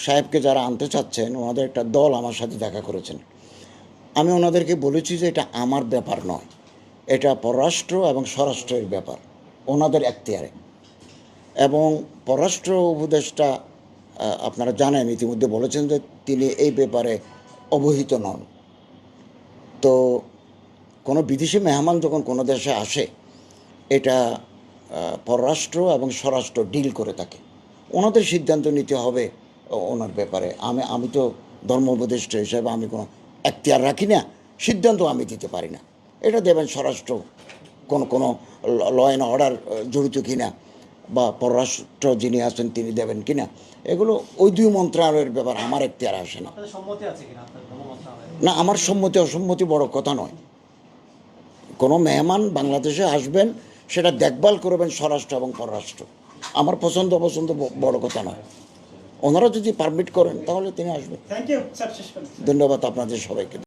সাহেবকে যারা আনতে চাচ্ছেন ওনাদের একটা দল আমার সাথে দেখা করেছেন। আমি ওনাদেরকে বলেছি যে এটা আমার ব্যাপার নয়, এটা পররাষ্ট্র এবং স্বরাষ্ট্রের ব্যাপার, ওনাদের এখতিয়ারে। এবং পররাষ্ট্র উপদেষ্টা আপনারা জানেন ইতিমধ্যে বলেছেন যে তিনি এই ব্যাপারে অবহিত নন। তো কোনো বিদেশি মেহমান যখন কোনো দেশে আসে এটা পররাষ্ট্র এবং স্বরাষ্ট্র ডিল করে থাকে, ওনাদের সিদ্ধান্ত নিতে হবে ওনার ব্যাপারে। আমি তো ধর্ম উপদেষ্টা হিসেবে আমি কোনো এখতিয়ার রাখি না, সিদ্ধান্ত আমি দিতে পারি না। এটা দেবেন স্বরাষ্ট্র, কোনো ল অ্যান্ড অর্ডার জড়িত কিনা বা পররাষ্ট্র যিনি আছেন তিনি দেবেন কিনা, এগুলো ওই দুই মন্ত্রণালয়ের ব্যাপার, আমার এখতিয়ারে আসে না। না, আমার সম্মতি অসম্মতি বড় কথা নয়। কোনো মেহমান বাংলাদেশে আসবেন সেটা দেখভাল করবেন স্বরাষ্ট্র এবং পররাষ্ট্র। আমার পছন্দ অপছন্দ বড় কথা নয়, ওনারা যদি পারমিট করেন তাহলে তিনি আসবেন। ধন্যবাদ আপনাদের সবাইকে।